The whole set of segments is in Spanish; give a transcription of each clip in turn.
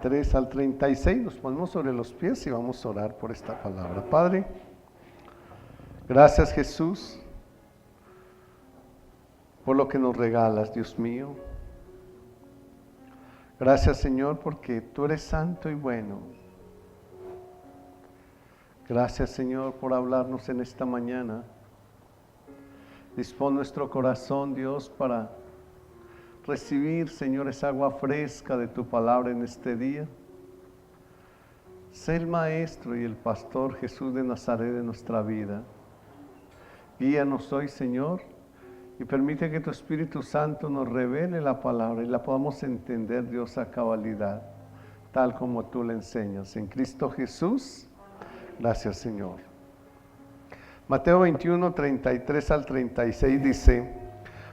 3 al 36, nos ponemos sobre los pies y vamos a orar por esta palabra. Padre, gracias Jesús por lo que nos regalas, Dios mío. Gracias Señor porque tú eres santo y bueno. Gracias Señor por hablarnos en esta mañana. Dispón nuestro corazón, Dios, para recibir, Señor, esa agua fresca de tu palabra en este día. Sé el maestro y el pastor Jesús de Nazaret de nuestra vida. Guíanos hoy, Señor, y permite que tu Espíritu Santo nos revele la palabra y la podamos entender, Dios, a cabalidad, tal como tú la enseñas. En Cristo Jesús, gracias, Señor. Mateo 21, 33 al 36 dice: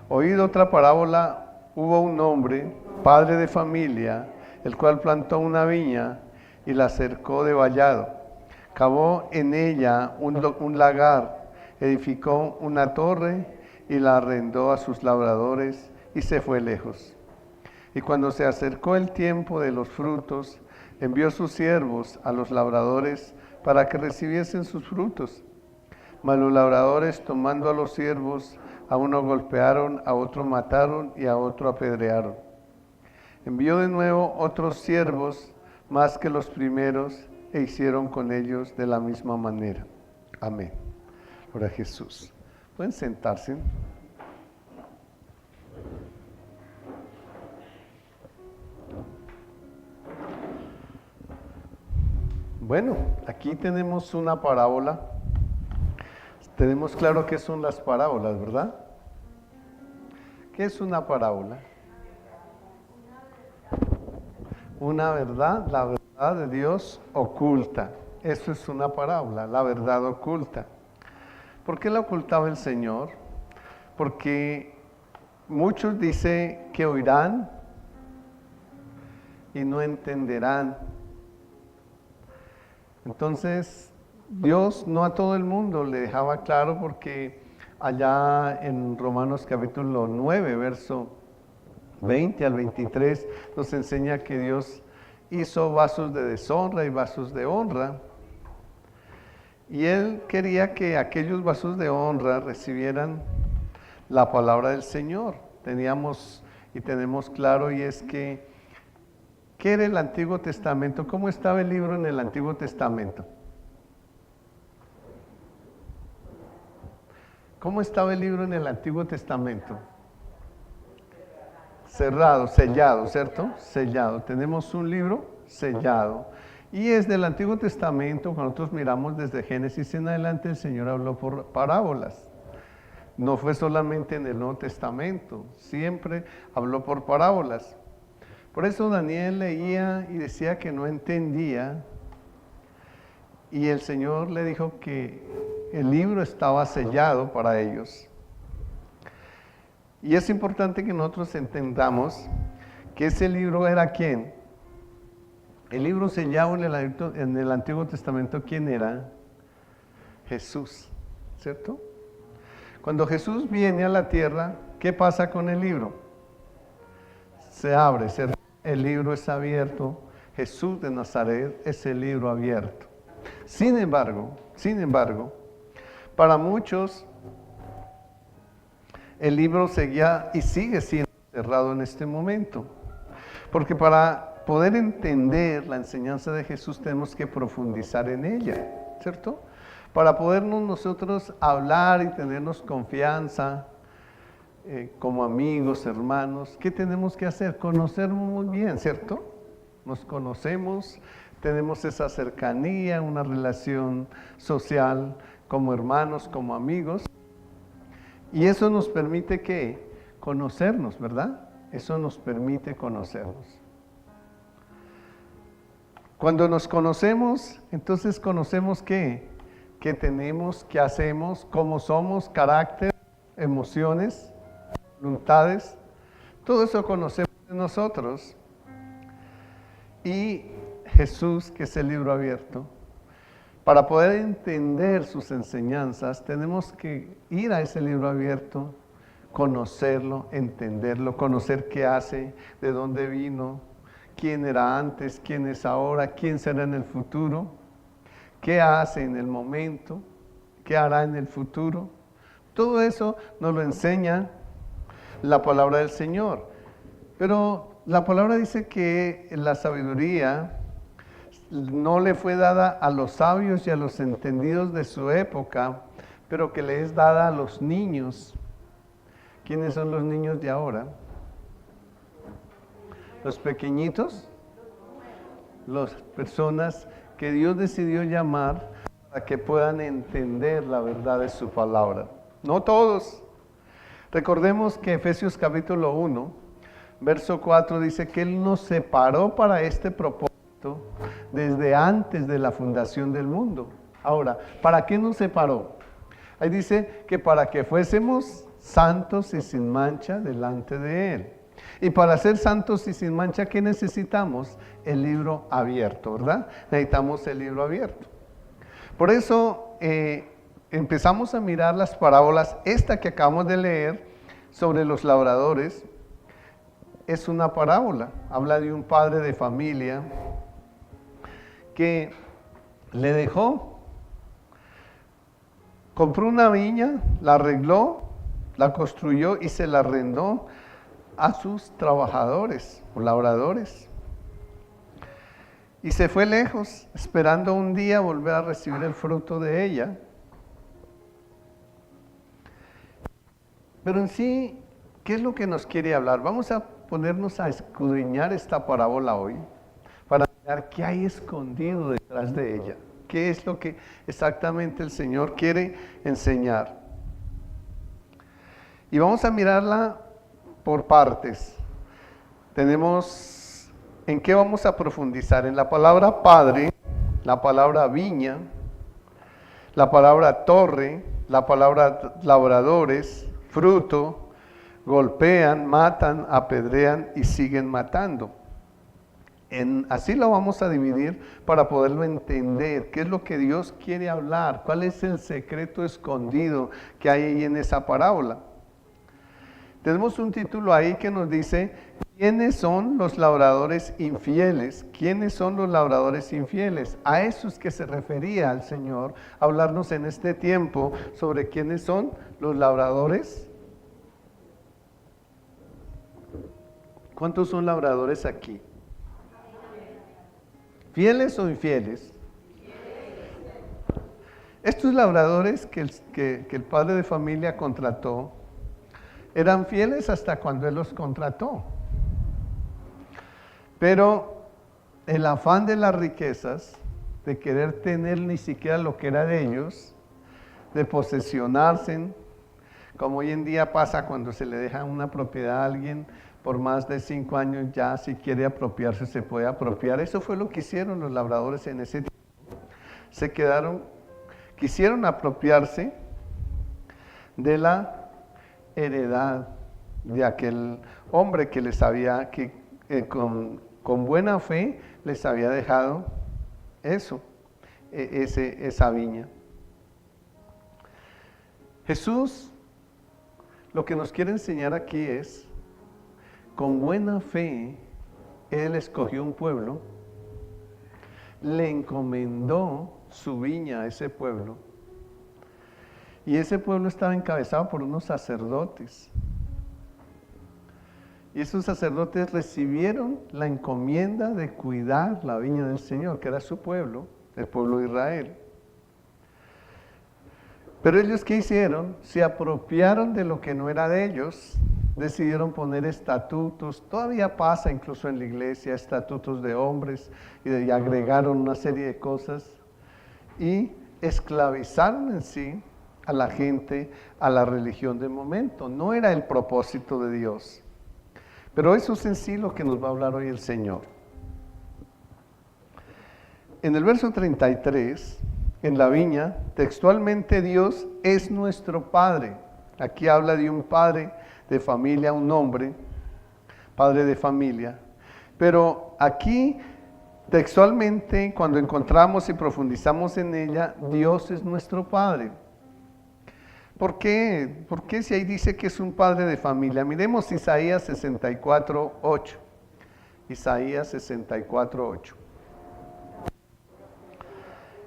oíd otra parábola. Hubo un hombre, padre de familia, el cual plantó una viña y la cercó de vallado. Cavó en ella un lagar, edificó una torre y la arrendó a sus labradores y se fue lejos. Y cuando se acercó el tiempo de los frutos, envió sus siervos a los labradores para que recibiesen sus frutos. Mas los labradores, tomando a los siervos, a uno golpearon, a otro mataron y a otro apedrearon. Envió de nuevo otros siervos, más que los primeros, e hicieron con ellos de la misma manera. Amén. Gloria a Jesús. Pueden sentarse. Bueno, aquí tenemos una parábola. Tenemos claro qué son las parábolas, ¿verdad? ¿Qué es una parábola? Una verdad, la verdad de Dios oculta. Eso es una parábola, la verdad oculta. ¿Por qué la ocultaba el Señor? Porque muchos dicen que oirán y no entenderán. Entonces, Dios no a todo el mundo le dejaba claro, porque allá en Romanos capítulo 9, verso 20 al 23, nos enseña que Dios hizo vasos de deshonra y vasos de honra. Y Él quería que aquellos vasos de honra recibieran la palabra del Señor. Teníamos y tenemos claro, y es que, ¿qué era el Antiguo Testamento? ¿Cómo estaba el libro en el Antiguo Testamento? ¿Cómo estaba el libro en el Antiguo Testamento? Cerrado, sellado, ¿cierto? Sellado. Tenemos un libro sellado. Y es del Antiguo Testamento. Cuando nosotros miramos desde Génesis en adelante, el Señor habló por parábolas. No fue solamente en el Nuevo Testamento, siempre habló por parábolas. Por eso Daniel leía y decía que no entendía. Y el Señor le dijo que el libro estaba sellado para ellos. Y es importante que nosotros entendamos que ese libro era ¿quién? El libro sellado en el Antiguo Testamento, ¿quién era? Jesús, ¿cierto? Cuando Jesús viene a la tierra, ¿qué pasa con el libro? Se abre, ¿cierto? El libro es abierto. Jesús de Nazaret es el libro abierto. Sin embargo, para muchos el libro seguía y sigue siendo cerrado en este momento. Porque para poder entender la enseñanza de Jesús tenemos que profundizar en ella, ¿cierto? Para podernos nosotros hablar y tenernos confianza como amigos, hermanos, ¿qué tenemos que hacer? Conocernos muy bien, ¿cierto? Nos conocemos, tenemos esa cercanía, una relación social como hermanos, como amigos. Y eso nos permite ¿qué? Conocernos, ¿verdad? Eso nos permite conocernos. Cuando nos conocemos, entonces conocemos ¿qué? ¿Qué tenemos? ¿Qué hacemos? ¿Cómo somos? Carácter, emociones, voluntades. Todo eso conocemos de nosotros. Y Jesús, que es el libro abierto, para poder entender sus enseñanzas, tenemos que ir a ese libro abierto, conocerlo, entenderlo, conocer qué hace, de dónde vino, quién era antes, quién es ahora, quién será en el futuro, qué hace en el momento, qué hará en el futuro. Todo eso nos lo enseña la palabra del Señor. Pero la palabra dice que la sabiduría no le fue dada a los sabios y a los entendidos de su época, pero que le es dada a los niños. ¿Quiénes son los niños de ahora? Los pequeñitos, las personas que Dios decidió llamar para que puedan entender la verdad de su palabra. No todos. Recordemos que Efesios capítulo 1, verso 4 dice que Él nos separó para este propósito desde antes de la fundación del mundo. Ahora, ¿para qué nos separó? Ahí dice que para que fuésemos santos y sin mancha delante de Él. Y para ser santos y sin mancha, ¿qué necesitamos? El libro abierto, ¿verdad? Necesitamos el libro abierto. Por eso empezamos a mirar las parábolas. Esta que acabamos de leer sobre los labradores es una parábola. Habla de un padre de familia que le dejó, compró una viña, la arregló, la construyó y se la arrendó a sus trabajadores o labradores. Y se fue lejos, esperando un día volver a recibir el fruto de ella. Pero en sí, ¿qué es lo que nos quiere hablar? Vamos a ponernos a escudriñar esta parábola hoy, para mirar qué hay escondido detrás de ella. ¿Qué es lo que exactamente el Señor quiere enseñar? Y vamos a mirarla por partes. Tenemos, ¿en qué vamos a profundizar? En la palabra padre, la palabra viña, la palabra torre, la palabra labradores, fruto, golpean, matan, apedrean y siguen matando. Así lo vamos a dividir para poderlo entender. ¿Qué es lo que Dios quiere hablar? ¿Cuál es el secreto escondido que hay ahí en esa parábola? Tenemos un título ahí que nos dice, ¿quiénes son los labradores infieles? ¿Quiénes son los labradores infieles? A esos que se refería el Señor, a hablarnos en este tiempo sobre quiénes son los labradores. ¿Cuántos son labradores aquí? ¿Fieles o infieles? Estos labradores que el padre de familia contrató, eran fieles hasta cuando Él los contrató. Pero el afán de las riquezas, de querer tener ni siquiera lo que era de ellos, de posesionarse, como hoy en día pasa cuando se le deja una propiedad a alguien, por más de 5 años ya si quiere apropiarse se puede apropiar. Eso fue lo que hicieron los labradores en ese tiempo. Quisieron apropiarse de la heredad de aquel hombre que les había, con buena fe les había dejado eso, esa viña. Jesús lo que nos quiere enseñar aquí es, con buena fe, Él escogió un pueblo, le encomendó su viña a ese pueblo, y ese pueblo estaba encabezado por unos sacerdotes. Y esos sacerdotes recibieron la encomienda de cuidar la viña del Señor, que era su pueblo, el pueblo de Israel. Pero ellos, ¿qué hicieron? Se apropiaron de lo que no era de ellos, decidieron poner estatutos, todavía pasa incluso en la iglesia, estatutos de hombres, y agregaron una serie de cosas, y esclavizaron en sí a la gente, a la religión del momento. No era el propósito de Dios. Pero eso es en sí lo que nos va a hablar hoy el Señor. En el verso 33, en la viña, textualmente Dios es nuestro Padre. Aquí habla de un padre de familia, un hombre, padre de familia. Pero aquí, textualmente, cuando encontramos y profundizamos en ella, Dios es nuestro Padre. ¿Por qué? ¿Por qué si ahí dice que es un padre de familia? Miremos Isaías 64:8. Isaías 64:8.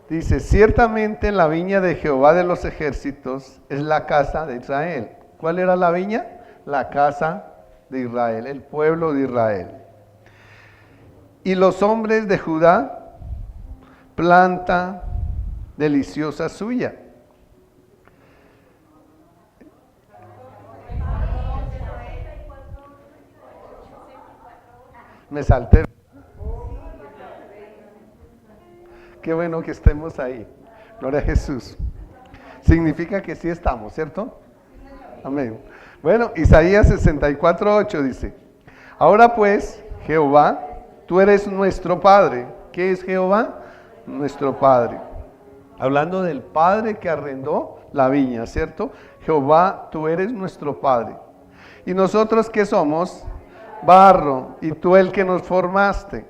Dice, ciertamente la viña de Jehová de los ejércitos es la casa de Israel. ¿Cuál era la viña? La casa de Israel, el pueblo de Israel. Y los hombres de Judá, planta deliciosa suya. Me salté. Qué bueno que estemos ahí. Gloria a Jesús. Significa que sí estamos, ¿cierto? Amén. Bueno, Isaías 64:8 dice, ahora pues, Jehová, tú eres nuestro Padre. ¿Qué es Jehová? Nuestro Padre. Hablando del Padre que arrendó la viña, ¿cierto? Jehová, tú eres nuestro Padre. ¿Y nosotros qué somos? Barro, y tú el que nos formaste.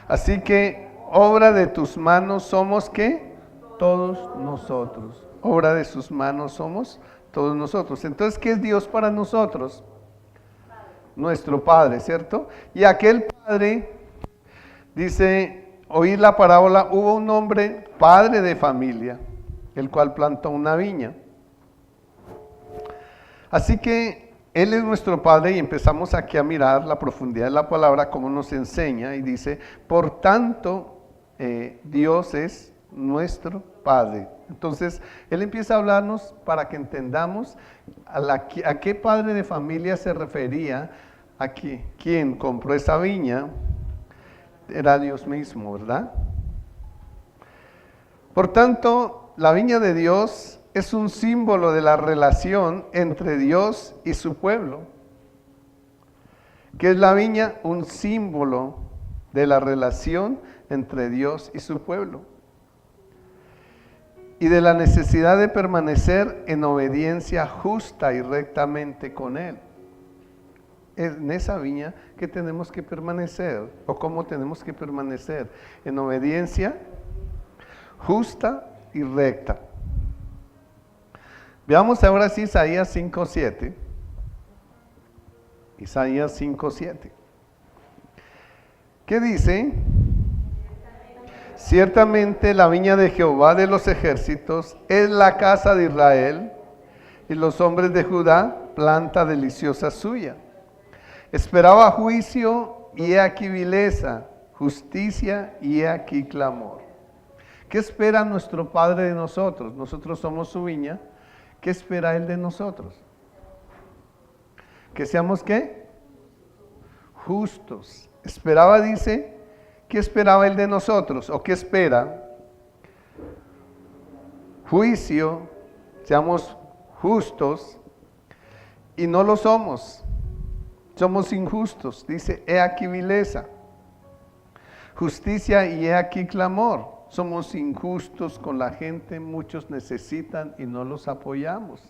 Así que obra de tus manos somos, ¿qué? Todos nosotros. Obra de sus manos somos todos nosotros. Entonces, ¿qué es Dios para nosotros? Nuestro Padre, ¿cierto? Y aquel Padre, dice, oír la parábola, hubo un hombre, padre de familia, el cual plantó una viña. Así que Él es nuestro Padre y empezamos aquí a mirar la profundidad de la palabra, como nos enseña, y dice, por tanto, Dios es nuestro Padre. Entonces, Él empieza a hablarnos para que entendamos a qué padre de familia se refería, aquí, quien compró esa viña, era Dios mismo, ¿verdad? Por tanto, la viña de Dios es un símbolo de la relación entre Dios y su pueblo. ¿Qué es la viña? Un símbolo de la relación entre Dios y su pueblo. Y de la necesidad de permanecer en obediencia justa y rectamente con Él. En esa viña que tenemos que permanecer, o cómo tenemos que permanecer, en obediencia justa y recta. Veamos ahora sí Isaías 5:7. Isaías 5:7. ¿Qué dice? Ciertamente la viña de Jehová de los ejércitos es la casa de Israel, y los hombres de Judá, planta deliciosa suya. Esperaba juicio, y he aquí vileza, justicia, y he aquí clamor. ¿Qué espera nuestro Padre de nosotros? Nosotros somos su viña. ¿Qué espera Él de nosotros? ¿Que seamos qué? Justos. Esperaba, dice, ¿qué esperaba Él de nosotros? ¿O qué espera? Juicio, seamos justos, y no lo somos. Somos injustos. Dice, he aquí vileza, justicia, y he aquí clamor. Somos injustos con la gente, muchos necesitan y no los apoyamos.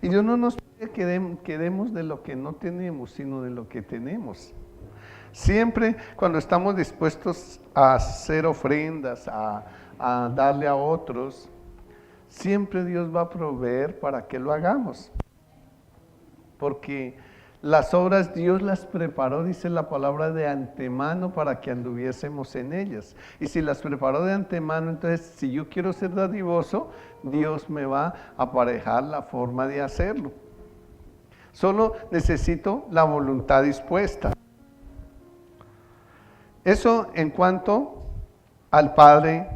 Y Dios no nos pide que quedemos de lo que no tenemos, sino de lo que tenemos. Siempre cuando estamos dispuestos a hacer ofrendas, a darle a otros, siempre Dios va a proveer para que lo hagamos. Porque las obras Dios las preparó, dice la palabra, de antemano para que anduviésemos en ellas. Y si las preparó de antemano, entonces si yo quiero ser dadivoso, Dios me va a aparejar la forma de hacerlo. Solo necesito la voluntad dispuesta. Eso en cuanto al Padre.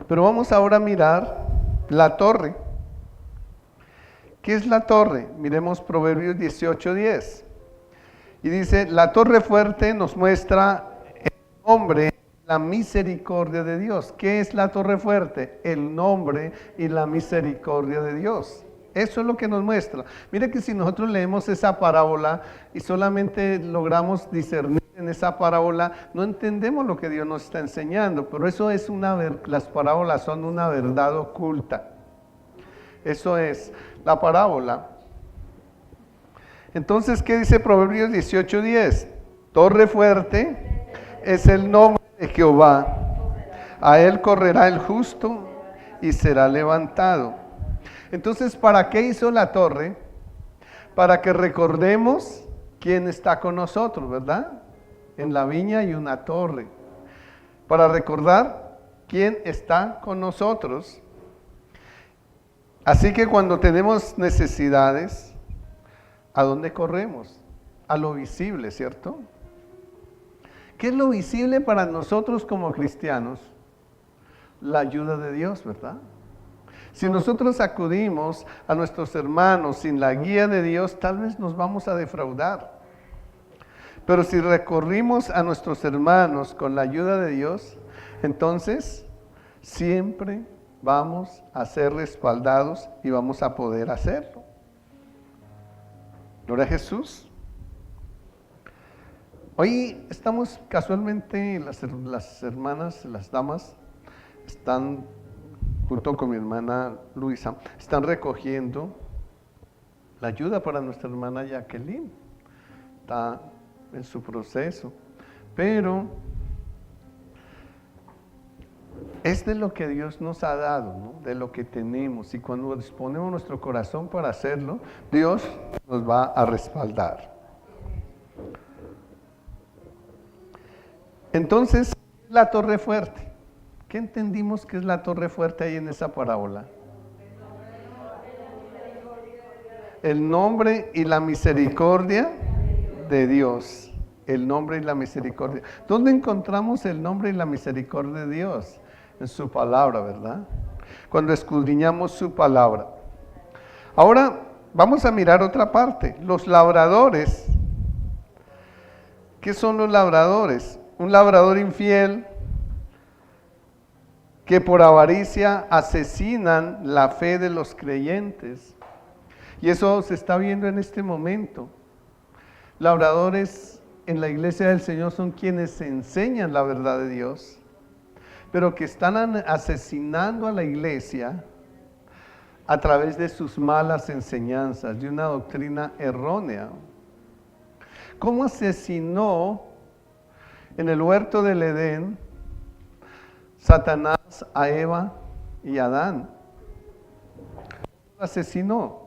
Pero vamos ahora a mirar la torre. ¿Qué es la torre? Miremos Proverbios 18:10. Y dice, la torre fuerte nos muestra el nombre, la misericordia de Dios. ¿Qué es la torre fuerte? El nombre y la misericordia de Dios. Eso es lo que nos muestra. Mire que si nosotros leemos esa parábola y solamente logramos discernir en esa parábola, no entendemos lo que Dios nos está enseñando. Pero eso es las parábolas son una verdad oculta. Eso es la parábola. Entonces, ¿qué dice Proverbios 18:10? Torre fuerte es el nombre de Jehová. A él correrá el justo y será levantado. Entonces, ¿para qué hizo la torre? Para que recordemos ¿quién está con nosotros, verdad? En la viña hay una torre. Para recordar quién está con nosotros. Así que cuando tenemos necesidades, ¿a dónde corremos? A lo visible, ¿cierto? ¿Qué es lo visible para nosotros como cristianos? La ayuda de Dios, ¿verdad? Si nosotros acudimos a nuestros hermanos sin la guía de Dios, tal vez nos vamos a defraudar. Pero si recorrimos a nuestros hermanos con la ayuda de Dios, entonces siempre vamos a ser respaldados y vamos a poder hacerlo. Gloria a Jesús. Hoy estamos casualmente, las hermanas, las damas, están junto con mi hermana Luisa, están recogiendo la ayuda para nuestra hermana Jacqueline. Está en su proceso, pero es de lo que Dios nos ha dado, ¿no? De lo que tenemos, y cuando disponemos nuestro corazón para hacerlo, Dios nos va a respaldar. Entonces, la torre fuerte. ¿Qué entendimos que es la torre fuerte ahí en esa parábola? El nombre y la misericordia de Dios. El nombre y la misericordia. ¿Dónde encontramos el nombre y la misericordia de Dios? En su palabra, ¿verdad? Cuando escudriñamos su palabra. Ahora vamos a mirar otra parte. Los labradores. ¿Qué son los labradores? Un labrador infiel que por avaricia asesinan la fe de los creyentes. Y eso se está viendo en este momento. Labradores en la iglesia del Señor son quienes enseñan la verdad de Dios, pero que están asesinando a la iglesia a través de sus malas enseñanzas, de una doctrina errónea. ¿Cómo asesinó en el huerto del Edén Satanás a Eva y a Adán? ¿Cómo asesinó?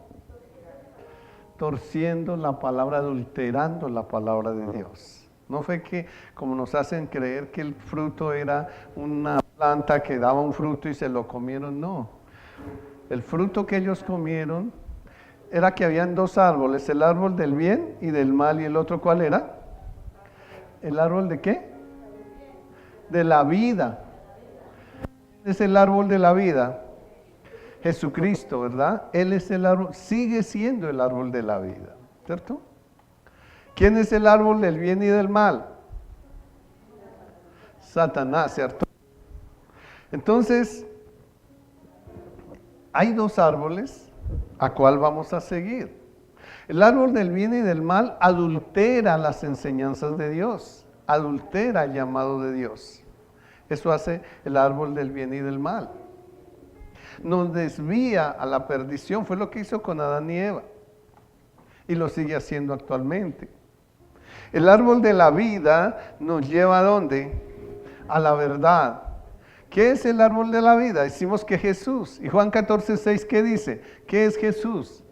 Torciendo la palabra, adulterando la palabra de Dios. No fue que, como nos hacen creer, que el fruto era una planta que daba un fruto y se lo comieron, no. El fruto que ellos comieron era que habían dos árboles, el árbol del bien y del mal, y el otro, ¿cuál era? ¿El árbol de qué? De la vida. ¿Quién es el árbol de la vida? Jesucristo, ¿verdad? Él es el árbol, sigue siendo el árbol de la vida, ¿cierto? ¿Quién es el árbol del bien y del mal? Satanás, ¿cierto? Entonces, hay dos árboles a cuál vamos a seguir. El árbol del bien y del mal adultera las enseñanzas de Dios, adultera el llamado de Dios. Eso hace el árbol del bien y del mal. Nos desvía a la perdición, fue lo que hizo con Adán y Eva, y lo sigue haciendo actualmente. El árbol de la vida nos lleva ¿a dónde? A la verdad. ¿Qué es el árbol de la vida? Decimos que Jesús. Y Juan 14:6, ¿qué dice? ¿Qué es Jesús?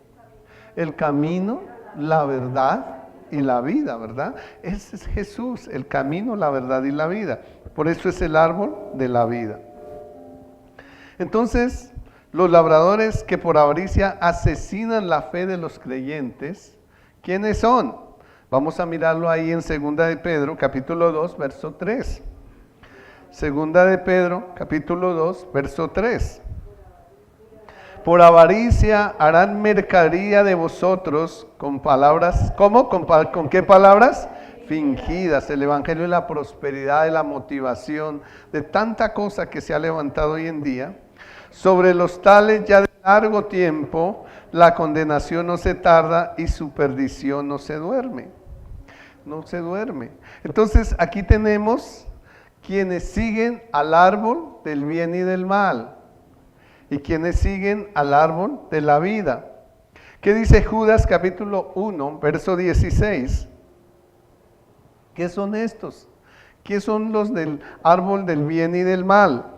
El camino, la verdad y la vida, ¿verdad? Ese es Jesús, el camino, la verdad y la vida. Por eso es el árbol de la vida. Entonces, los labradores que por avaricia asesinan la fe de los creyentes, ¿quiénes son? Vamos a mirarlo ahí en 2 de Pedro, capítulo 2, verso 3. 2 de Pedro, capítulo 2, verso 3. Por avaricia harán mercadería de vosotros con palabras, ¿cómo? ¿Con qué palabras? Fingidas. El evangelio de la prosperidad, de la motivación, de tanta cosa que se ha levantado hoy en día. Sobre los tales ya de largo tiempo la condenación no se tarda y su perdición no se duerme. No se duerme. Entonces aquí tenemos quienes siguen al árbol del bien y del mal y quienes siguen al árbol de la vida. ¿Qué dice Judas capítulo 1, verso 16? ¿Qué son estos? ¿Qué son los del árbol del bien y del mal?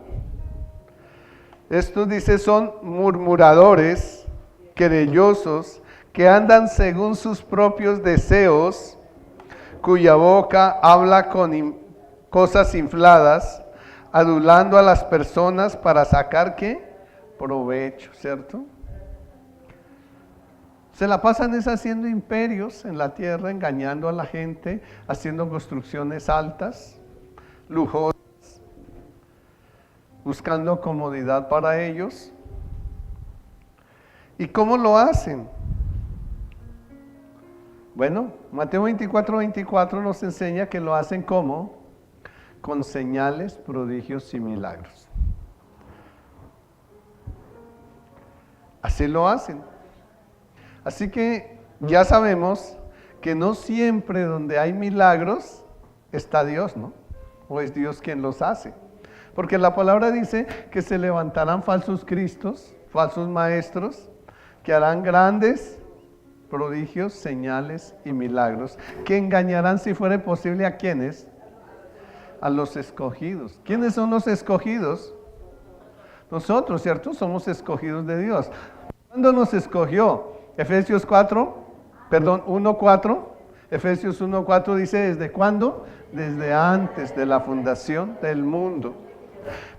Estos, dice, son murmuradores, querellosos, que andan según sus propios deseos, cuya boca habla con cosas infladas, adulando a las personas para sacar ¿qué? Provecho, ¿cierto? Se la pasan es haciendo imperios en la tierra, engañando a la gente, haciendo construcciones altas, lujosas, buscando comodidad para ellos. ¿Y cómo lo hacen? Bueno, Mateo 24 nos enseña que lo hacen ¿cómo? Con señales, prodigios y milagros. Así lo hacen. Así que ya sabemos que no siempre donde hay milagros está Dios, ¿no? O es Dios quien los hace. Porque la palabra dice que se levantarán falsos cristos, falsos maestros, que harán grandes prodigios, señales y milagros, que engañarán si fuera posible ¿a quiénes? A los escogidos. ¿Quiénes son los escogidos? Nosotros, ¿cierto? Somos escogidos de Dios. ¿Cuándo nos escogió? Efesios 1:4. Efesios 1:4 dice, ¿desde cuándo? Desde antes de la fundación del mundo.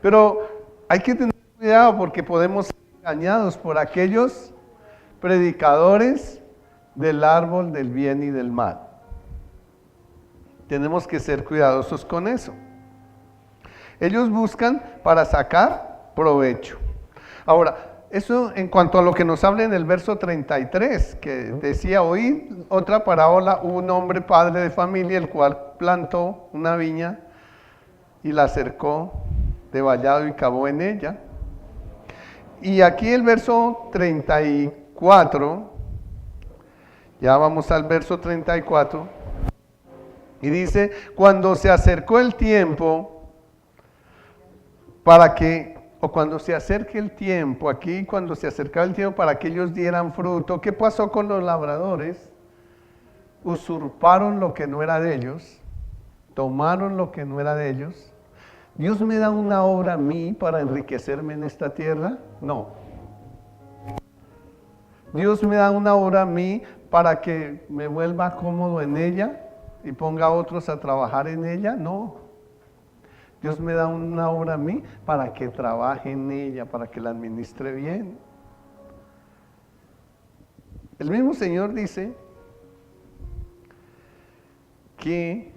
Pero hay que tener cuidado porque podemos ser engañados por aquellos predicadores del árbol del bien y del mal. Tenemos que ser cuidadosos con eso. Ellos buscan para sacar provecho. Ahora, eso en cuanto a lo que nos habla en el verso 33, que decía, oí otra parábola, hubo un hombre padre de familia, el cual plantó una viña y la cercó de vallado y cavó en ella. Y aquí el verso 34, ya vamos al verso 34, y dice, cuando se acercó el tiempo cuando se acerque el tiempo, aquí cuando se acercaba el tiempo para que ellos dieran fruto, ¿qué pasó con los labradores? Usurparon lo que no era de ellos, tomaron lo que no era de ellos. ¿Dios me da una obra a mí para enriquecerme en esta tierra? No. ¿Dios me da una obra a mí para que me vuelva cómodo en ella y ponga a otros a trabajar en ella? No. Dios me da una obra a mí para que trabaje en ella, para que la administre bien. El mismo Señor dice que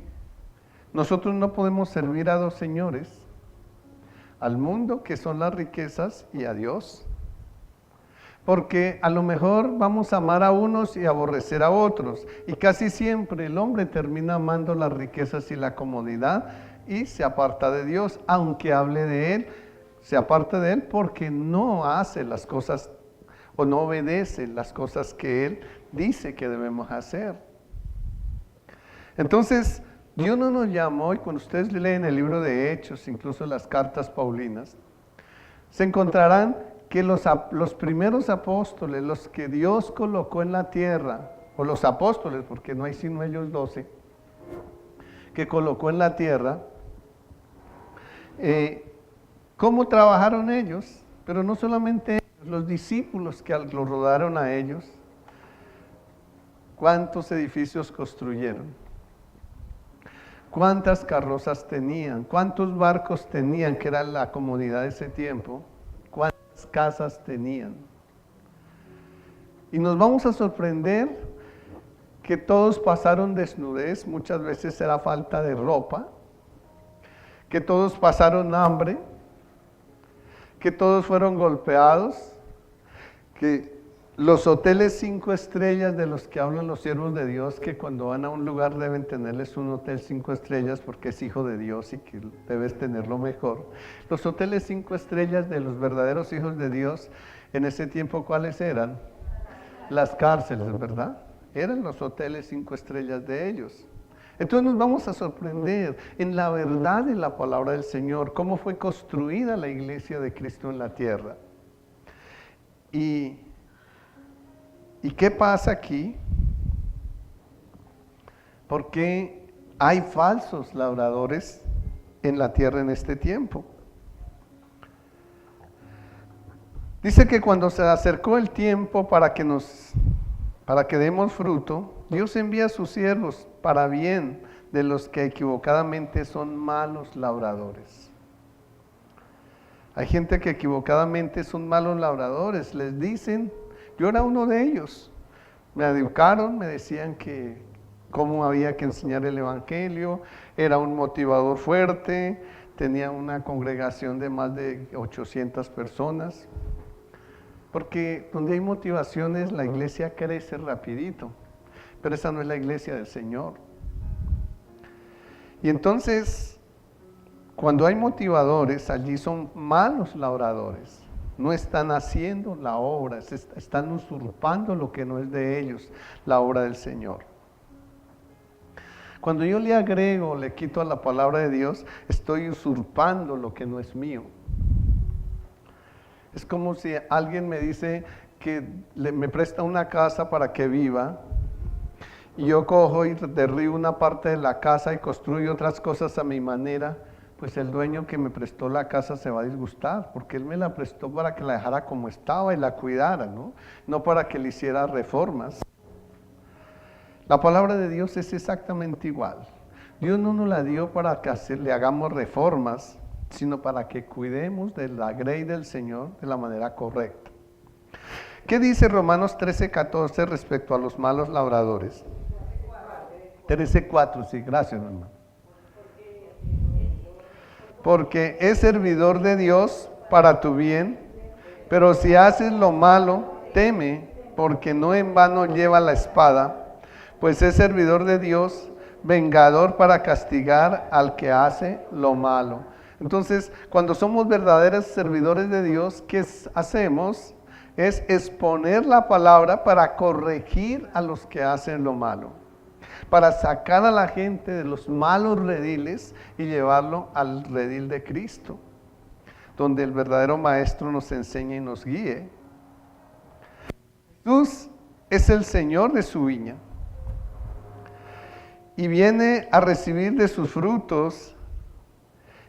nosotros no podemos servir a dos señores, al mundo, que son las riquezas, y a Dios. Porque a lo mejor vamos a amar a unos y aborrecer a otros. Y casi siempre el hombre termina amando las riquezas y la comodidad y se aparta de Dios, aunque hable de Él, se aparta de Él porque no hace las cosas o no obedece las cosas que Él dice que debemos hacer. Entonces, Dios no nos llamó, y cuando ustedes leen el libro de Hechos, incluso las cartas paulinas, se encontrarán que los primeros apóstoles, los que Dios colocó en la tierra, o los apóstoles, porque no hay sino ellos 12, que colocó en la tierra, ¿cómo trabajaron ellos? Pero no solamente ellos, los discípulos que los rodearon a ellos, ¿cuántos edificios construyeron? ¿Cuántas carrozas tenían? ¿Cuántos barcos tenían, que era la comodidad de ese tiempo? ¿Cuántas casas tenían? Y nos vamos a sorprender que todos pasaron desnudez, muchas veces era falta de ropa, que todos pasaron hambre, que todos fueron golpeados, que los hoteles 5 estrellas de los que hablan los siervos de Dios, que cuando van a un lugar deben tenerles un hotel 5 estrellas porque es hijo de Dios y que debes tenerlo mejor. Los hoteles 5 estrellas de los verdaderos hijos de Dios, en ese tiempo, ¿cuáles eran? Las cárceles, ¿verdad? Eran los hoteles 5 estrellas de ellos. Entonces nos vamos a sorprender en la verdad de la palabra del Señor, cómo fue construida la iglesia de Cristo en la tierra. ¿Y qué pasa aquí? Porque hay falsos labradores en la tierra en este tiempo. Dice que cuando se acercó el tiempo para que demos fruto, Dios envía a sus siervos para bien de los que equivocadamente son malos labradores. Hay gente que equivocadamente son malos labradores, les dicen, yo era uno de ellos, me educaron, me decían que cómo había que enseñar el evangelio, era un motivador fuerte, tenía una congregación de más de 800 personas, porque donde hay motivaciones la iglesia crece rapidito, pero esa no es la iglesia del Señor. Y entonces, cuando hay motivadores, allí son malos labradores. No están haciendo la obra, están usurpando lo que no es de ellos, la obra del Señor. Cuando yo le agrego, le quito a la palabra de Dios, estoy usurpando lo que no es mío. Es como si alguien me dice que me presta una casa para que viva, y yo cojo y derribo una parte de la casa y construyo otras cosas a mi manera, pues el dueño que me prestó la casa se va a disgustar, porque él me la prestó para que la dejara como estaba y la cuidara, no para que le hiciera reformas. La palabra de Dios es exactamente igual. Dios no nos la dio para que le hagamos reformas, sino para que cuidemos de la grey del Señor de la manera correcta. ¿Qué dice Romanos 13:14 respecto a los malos labradores? 13:4, sí, gracias, hermano. Porque es servidor de Dios para tu bien, pero si haces lo malo, teme, porque no en vano lleva la espada, pues es servidor de Dios, vengador para castigar al que hace lo malo. Entonces, cuando somos verdaderos servidores de Dios, ¿qué hacemos? Es exponer la palabra para corregir a los que hacen lo malo, para sacar a la gente de los malos rediles y llevarlo al redil de Cristo, donde el verdadero maestro nos enseña y nos guíe. Jesús es el Señor de su viña y viene a recibir de sus frutos,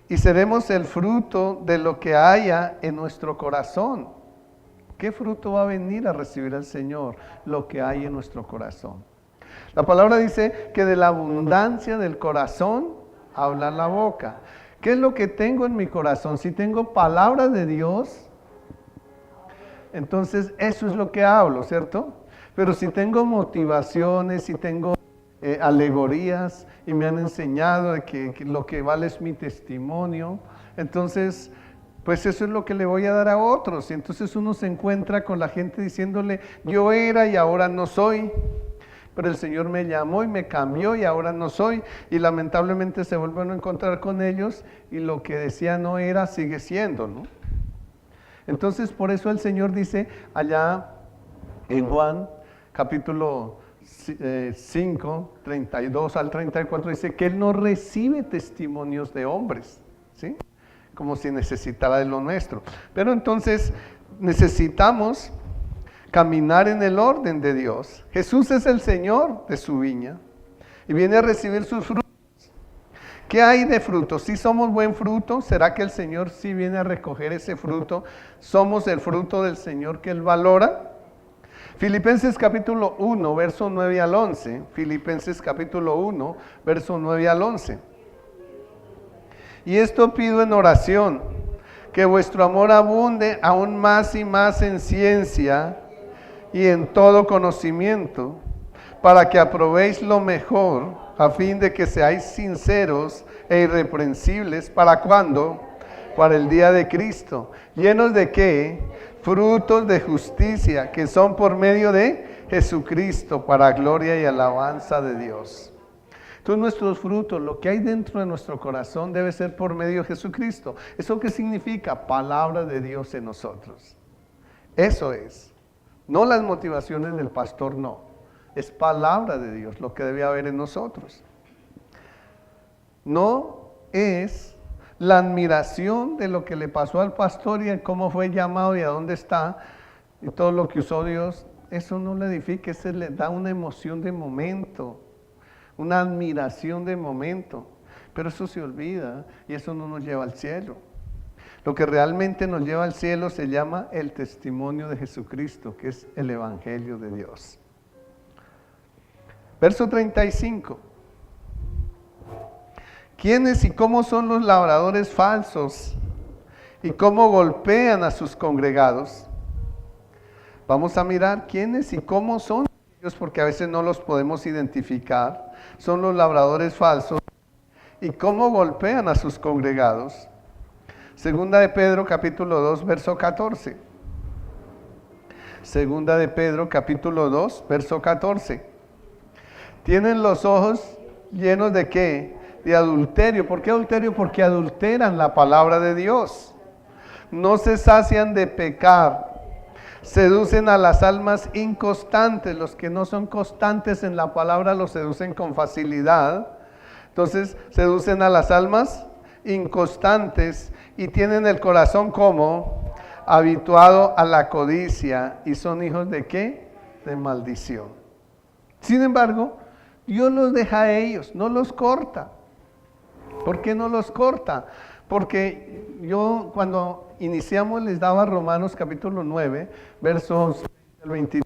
y seremos el fruto de lo que haya en nuestro corazón. ¿Qué fruto va a venir a recibir el Señor? Lo que hay en nuestro corazón. La palabra dice que de la abundancia del corazón habla la boca. ¿Qué es lo que tengo en mi corazón? Si tengo palabra de Dios, entonces eso es lo que hablo, ¿cierto? Pero si tengo motivaciones, si tengo alegorías y me han enseñado de que lo que vale es mi testimonio, entonces pues eso es lo que le voy a dar a otros. Y entonces uno se encuentra con la gente diciéndole, yo era y ahora no soy, pero el Señor me llamó y me cambió y ahora no soy, y lamentablemente se vuelve a encontrar con ellos y lo que decía no era sigue siendo, ¿no? Entonces por eso el Señor dice allá en Juan capítulo 5, 32 al 34, dice que Él no recibe testimonios de hombres, ¿sí? Como si necesitara de lo nuestro. Pero entonces necesitamos caminar en el orden de Dios. Jesús es el Señor de su viña y viene a recibir sus frutos. ¿Qué hay de frutos? Si somos buen fruto, ¿será que el Señor sí viene a recoger ese fruto? ¿Somos el fruto del Señor que Él valora? Filipenses capítulo 1, verso 9 al 11. Filipenses capítulo 1, verso 9 al 11. Y esto pido en oración, que vuestro amor abunde aún más y más en ciencia y en todo conocimiento, para que aprobéis lo mejor, a fin de que seáis sinceros e irreprensibles, ¿para cuándo? Para el día de Cristo, llenos de ¿qué? Frutos de justicia, que son por medio de Jesucristo, para gloria y alabanza de Dios. Entonces nuestros frutos, lo que hay dentro de nuestro corazón, debe ser por medio de Jesucristo. ¿Eso qué significa? Palabra de Dios en nosotros. Eso es. No las motivaciones del pastor, no. Es palabra de Dios lo que debe haber en nosotros. No es la admiración de lo que le pasó al pastor y en cómo fue llamado y a dónde está y todo lo que usó Dios. Eso no le edifica, eso le da una emoción de momento, una admiración de momento. Pero eso se olvida y eso no nos lleva al cielo. Lo que realmente nos lleva al cielo se llama el testimonio de Jesucristo, que es el Evangelio de Dios. Verso 35. ¿Quiénes y cómo son los labradores falsos? ¿Y cómo golpean a sus congregados? Vamos a mirar quiénes y cómo son ellos, porque a veces no los podemos identificar. Son los labradores falsos. ¿Y cómo golpean a sus congregados? Segunda de Pedro, capítulo 2, verso 14. Segunda de Pedro, capítulo 2, verso 14. Tienen los ojos llenos de ¿qué? De adulterio. ¿Por qué adulterio? Porque adulteran la palabra de Dios. No se sacian de pecar. Seducen a las almas inconstantes. Los que no son constantes en la palabra los seducen con facilidad. Entonces seducen a las almas inconstantes y tienen el corazón como habituado a la codicia y son hijos de ¿qué? De maldición. Sin embargo, Dios los deja a ellos, no los corta. ¿Por qué no los corta? Porque yo cuando iniciamos les daba Romanos capítulo 9, versos 23,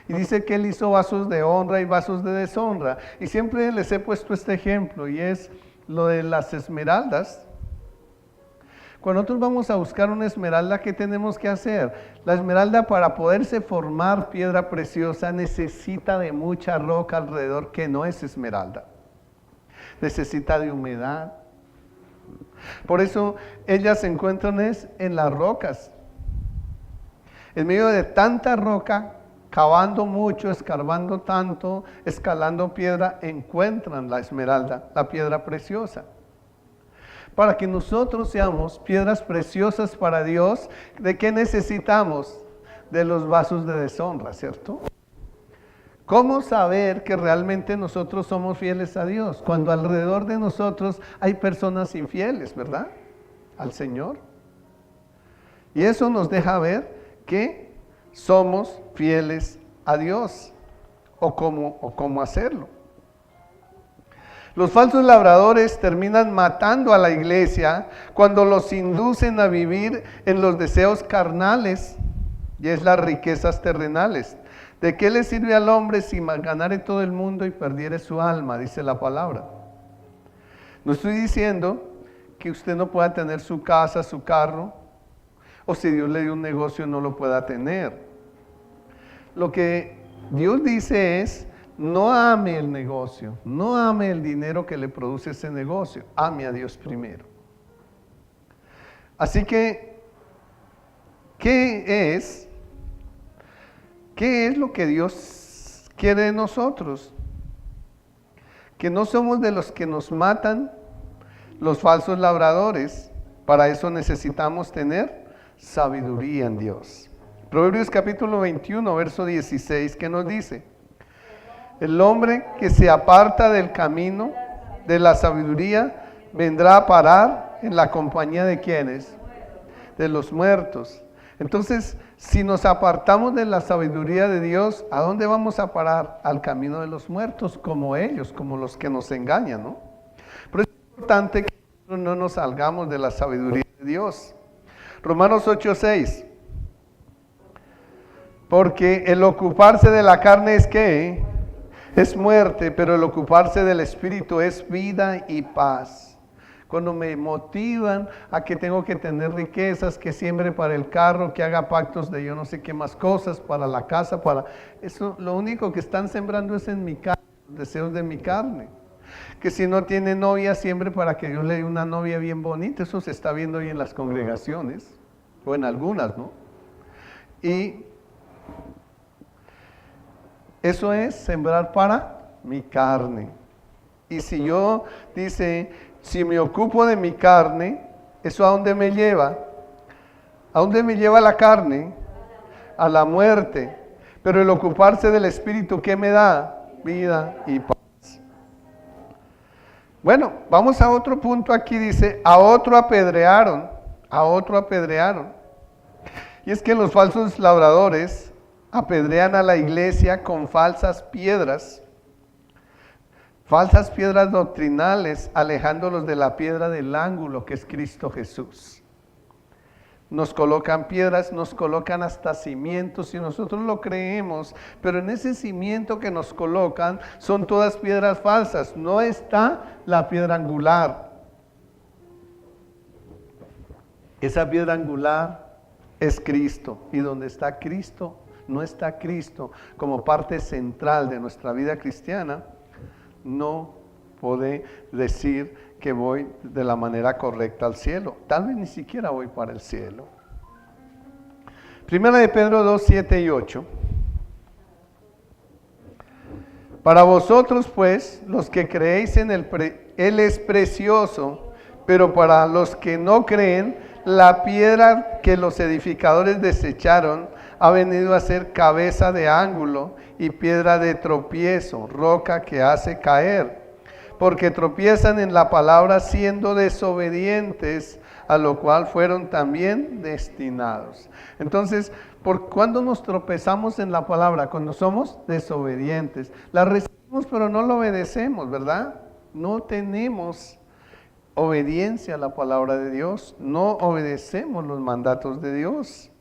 y dice que Él hizo vasos de honra y vasos de deshonra. Y siempre les he puesto este ejemplo, y es lo de las esmeraldas. Cuando nosotros vamos a buscar una esmeralda, ¿qué tenemos que hacer? La esmeralda, para poderse formar piedra preciosa, necesita de mucha roca alrededor, que no es esmeralda. Necesita de humedad. Por eso ellas se encuentran en las rocas. En medio de tanta roca, cavando mucho, escarbando tanto, escalando piedra, encuentran la esmeralda, la piedra preciosa. Para que nosotros seamos piedras preciosas para Dios, ¿de qué necesitamos? De los vasos de deshonra, ¿cierto? ¿Cómo saber que realmente nosotros somos fieles a Dios? Cuando alrededor de nosotros hay personas infieles, ¿verdad? Al Señor. Y eso nos deja ver que somos fieles a Dios, o cómo hacerlo. Los falsos labradores terminan matando a la iglesia cuando los inducen a vivir en los deseos carnales y es las riquezas terrenales. ¿De qué le sirve al hombre si ganare todo el mundo y perdiere su alma? Dice la palabra. No estoy diciendo que usted no pueda tener su casa, su carro, o si Dios le dio un negocio no lo pueda tener. Lo que Dios dice es: no ame el negocio, no ame el dinero que le produce ese negocio, ame a Dios primero. Así que, ¿qué es lo que Dios quiere de nosotros? Que no somos de los que nos matan los falsos labradores. Para eso necesitamos tener sabiduría en Dios. Proverbios capítulo 21, verso 16, ¿qué nos dice? El hombre que se aparta del camino de la sabiduría vendrá a parar en la compañía de ¿quiénes? De los muertos. Entonces, si nos apartamos de la sabiduría de Dios, ¿a dónde vamos a parar? Al camino de los muertos, como ellos, como los que nos engañan, ¿no? Pero es importante que no nos salgamos de la sabiduría de Dios. Romanos 8:6. Porque el ocuparse de la carne es ¿qué? Es muerte, pero el ocuparse del Espíritu es vida y paz. Cuando me motivan a que tengo que tener riquezas, que siembre para el carro, que haga pactos de yo no sé qué más cosas, para la casa, para eso, lo único que están sembrando es en mi carne, los deseos de mi carne. Que si no tiene novia, siembre para que Dios le dé una novia bien bonita. Eso se está viendo hoy en las congregaciones, o en algunas, ¿no? Y eso es sembrar para mi carne. Y si yo, dice, si me ocupo de mi carne, ¿eso a dónde me lleva? ¿A dónde me lleva la carne? A la muerte. Pero el ocuparse del Espíritu, ¿qué me da? Vida y paz. Bueno, vamos a otro punto aquí, dice, a otro apedrearon. Y es que los falsos labradores apedrean a la iglesia con falsas piedras doctrinales, alejándolos de la piedra del ángulo que es Cristo Jesús. Nos colocan piedras, nos colocan hasta cimientos y nosotros lo creemos, pero en ese cimiento que nos colocan son todas piedras falsas, no está la piedra angular. Esa piedra angular es Cristo, y donde está Cristo, no está Cristo como parte central de nuestra vida cristiana, no puede decir que voy de la manera correcta al cielo. Tal vez ni siquiera voy para el cielo. Primera de Pedro 2, 7 y 8. Para vosotros, pues, los que creéis en Él es precioso, pero para los que no creen, la piedra que los edificadores desecharon ha venido a ser cabeza de ángulo y piedra de tropiezo, roca que hace caer, porque tropiezan en la palabra siendo desobedientes, a lo cual fueron también destinados. Entonces, ¿cuándo nos tropezamos en la palabra? Cuando somos desobedientes. La recibimos pero no la obedecemos, ¿verdad? No tenemos obediencia a la palabra de Dios, no obedecemos los mandatos de Dios.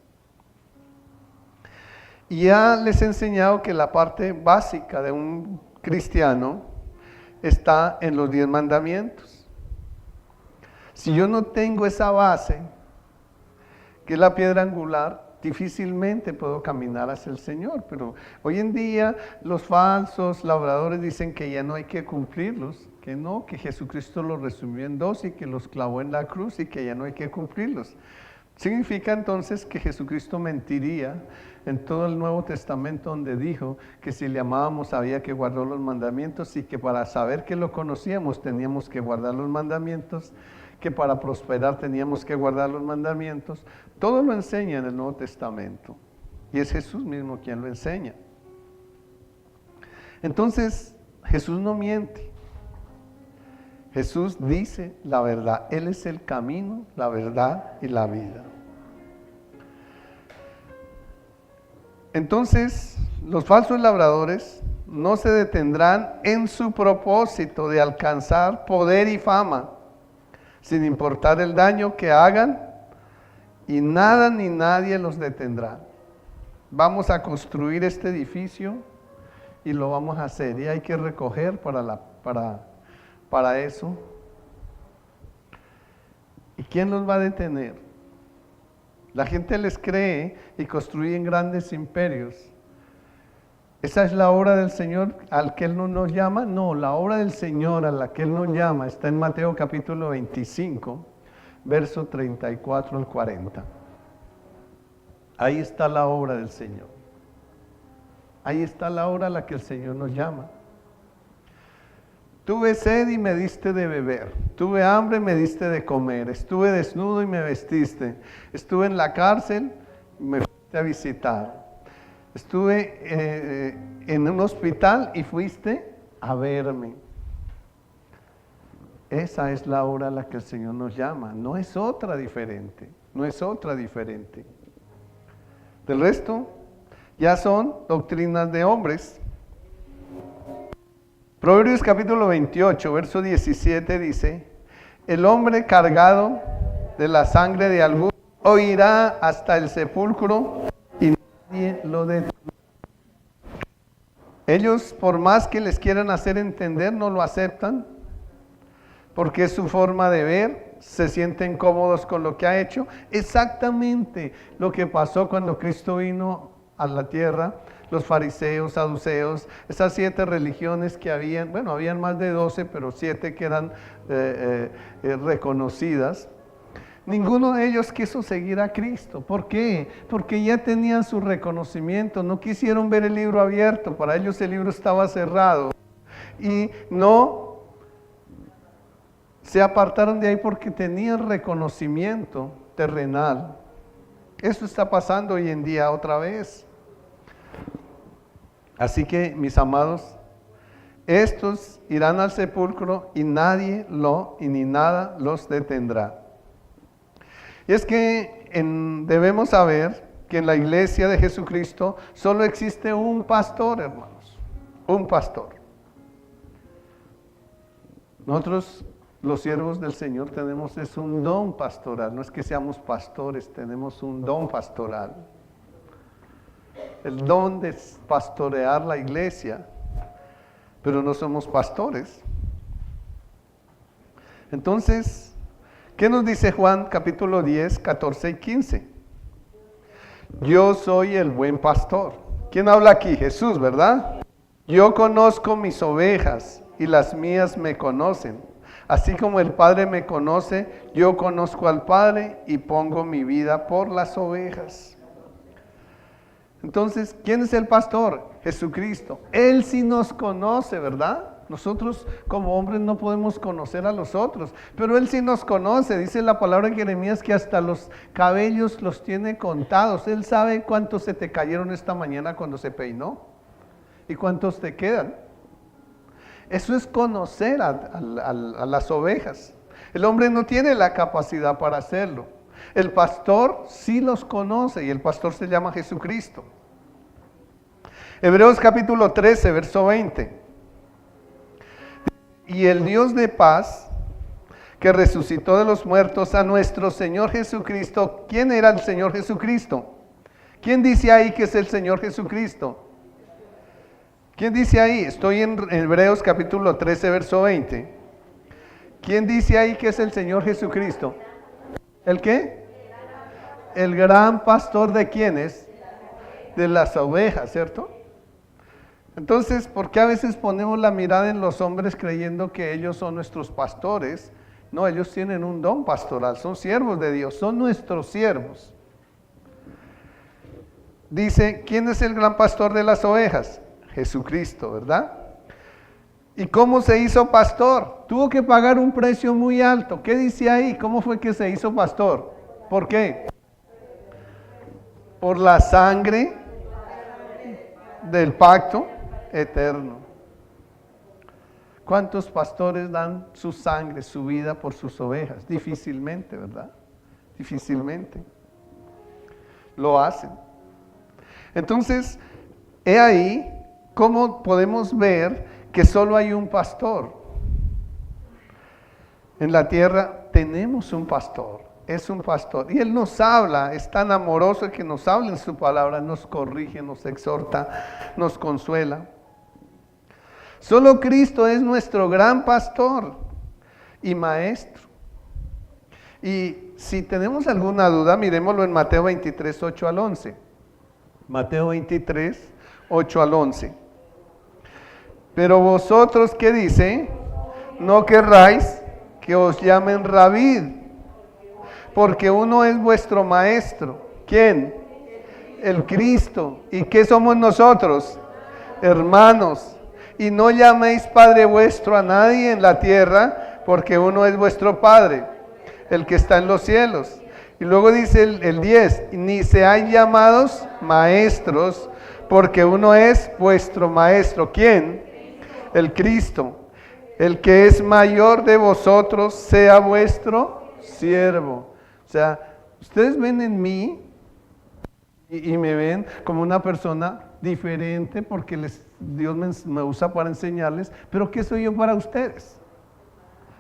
Y ya les he enseñado que la parte básica de un cristiano está en los 10 mandamientos. Si yo no tengo esa base, que es la piedra angular, difícilmente puedo caminar hacia el Señor. Pero hoy en día los falsos labradores dicen que ya no hay que cumplirlos, que no, que Jesucristo los resumió en 2 y que los clavó en la cruz y que ya no hay que cumplirlos. Significa entonces que Jesucristo mentiría en todo el Nuevo Testamento, donde dijo que si le amábamos había que guardar los mandamientos, y que para saber que lo conocíamos teníamos que guardar los mandamientos, que para prosperar teníamos que guardar los mandamientos. Todo lo enseña en el Nuevo Testamento, y es Jesús mismo quien lo enseña. Entonces, Jesús no miente. Jesús dice la verdad. Él es el camino, la verdad y la vida. Entonces, los falsos labradores no se detendrán en su propósito de alcanzar poder y fama, sin importar el daño que hagan, y nada ni nadie los detendrá. Vamos a construir este edificio y lo vamos a hacer, y hay que recoger para eso. ¿Y quién los va a detener? La gente les cree y construyen grandes imperios. ¿Esa es la obra del Señor al que Él no nos llama? No, la obra del Señor a la que Él nos llama está en Mateo capítulo 25, verso 34 al 40. Ahí está la obra del Señor. Ahí está la obra a la que el Señor nos llama. Tuve sed y me diste de beber. Tuve hambre y me diste de comer. Estuve desnudo y me vestiste. Estuve en la cárcel y me fuiste a visitar. Estuve en un hospital y fuiste a verme. Esa es la hora a la que el Señor nos llama. No es otra diferente. No es otra diferente. Del resto, ya son doctrinas de hombres. Proverbios capítulo 28, verso 17 dice: el hombre cargado de la sangre de alguno oirá hasta el sepulcro y nadie lo detendrá. Ellos, por más que les quieran hacer entender, no lo aceptan, porque es su forma de ver, se sienten cómodos con lo que ha hecho. Exactamente lo que pasó cuando Cristo vino a la tierra. Los fariseos, saduceos, esas 7 religiones que habían, bueno, habían más de 12, pero 7 que eran reconocidas. Ninguno de ellos quiso seguir a Cristo. ¿Por qué? Porque ya tenían su reconocimiento, no quisieron ver el libro abierto, para ellos el libro estaba cerrado. Y no se apartaron de ahí porque tenían reconocimiento terrenal. Esto está pasando hoy en día otra vez. Así que, mis amados, estos irán al sepulcro y nadie ni nada los detendrá. Y es que debemos saber que en la iglesia de Jesucristo solo existe un pastor, hermanos. Un pastor. Nosotros, los siervos del Señor, tenemos un don pastoral. No es que seamos pastores, tenemos un don pastoral. El don de pastorear la iglesia, pero no somos pastores. Entonces, ¿Qué nos dice Juan capítulo 10, 14 y 15? Yo soy el buen pastor. ¿Quién habla aquí? Jesús, ¿verdad? Yo conozco mis ovejas y las mías me conocen. Así como el Padre me conoce, yo conozco al Padre y pongo mi vida por las ovejas. Entonces, ¿quién es el pastor? Jesucristo. Él sí nos conoce, ¿verdad? Nosotros como hombres no podemos conocer a los otros, pero Él sí nos conoce. Dice la palabra en Jeremías que hasta los cabellos los tiene contados. Él sabe cuántos se te cayeron esta mañana cuando se peinó y cuántos te quedan. Eso es conocer a las ovejas. El hombre no tiene la capacidad para hacerlo. El pastor sí los conoce y el pastor se llama Jesucristo. Hebreos capítulo 13, verso 20. Y el Dios de paz, que resucitó de los muertos a nuestro Señor Jesucristo. ¿Quién era el Señor Jesucristo? ¿Quién dice ahí que es el Señor Jesucristo? ¿Quién dice ahí? Estoy en Hebreos capítulo 13, verso 20. ¿Quién dice ahí que es el Señor Jesucristo? ¿El qué? El gran pastor de quiénes? De las ovejas, ¿cierto? Entonces, ¿por qué a veces ponemos la mirada en los hombres creyendo que ellos son nuestros pastores? No, ellos tienen un don pastoral, son siervos de Dios, son nuestros siervos. Dice, ¿quién es el gran pastor de las ovejas? Jesucristo, ¿verdad? ¿Y cómo se hizo pastor? Tuvo que pagar un precio muy alto. ¿Qué dice ahí? ¿Cómo fue que se hizo pastor? ¿Por qué? Por la sangre del pacto eterno. ¿Cuántos pastores dan su sangre, su vida por sus ovejas? Difícilmente, ¿verdad? Difícilmente. Lo hacen. Entonces, he ahí cómo podemos ver que solo hay un pastor. En la tierra tenemos un pastor, es un pastor. Y Él nos habla, es tan amoroso que nos habla en su palabra, nos corrige, nos exhorta, nos consuela. Solo Cristo es nuestro gran pastor y maestro. Y si tenemos alguna duda, miremoslo en Mateo 23, 8 al 11. Mateo 23, 8 al 11. Pero vosotros, ¿qué dice? No querráis que os llamen Rabí, porque uno es vuestro maestro. ¿Quién? El Cristo. ¿Y qué somos nosotros? Hermanos. Y no llaméis Padre vuestro a nadie en la tierra, porque uno es vuestro Padre, el que está en los cielos. Y luego dice el 10, ni seáis llamados maestros, porque uno es vuestro maestro. ¿Quién? El Cristo. El que es mayor de vosotros sea vuestro siervo. O sea, ustedes ven en mí y me ven como una persona diferente porque Dios me usa para enseñarles, pero ¿qué soy yo para ustedes?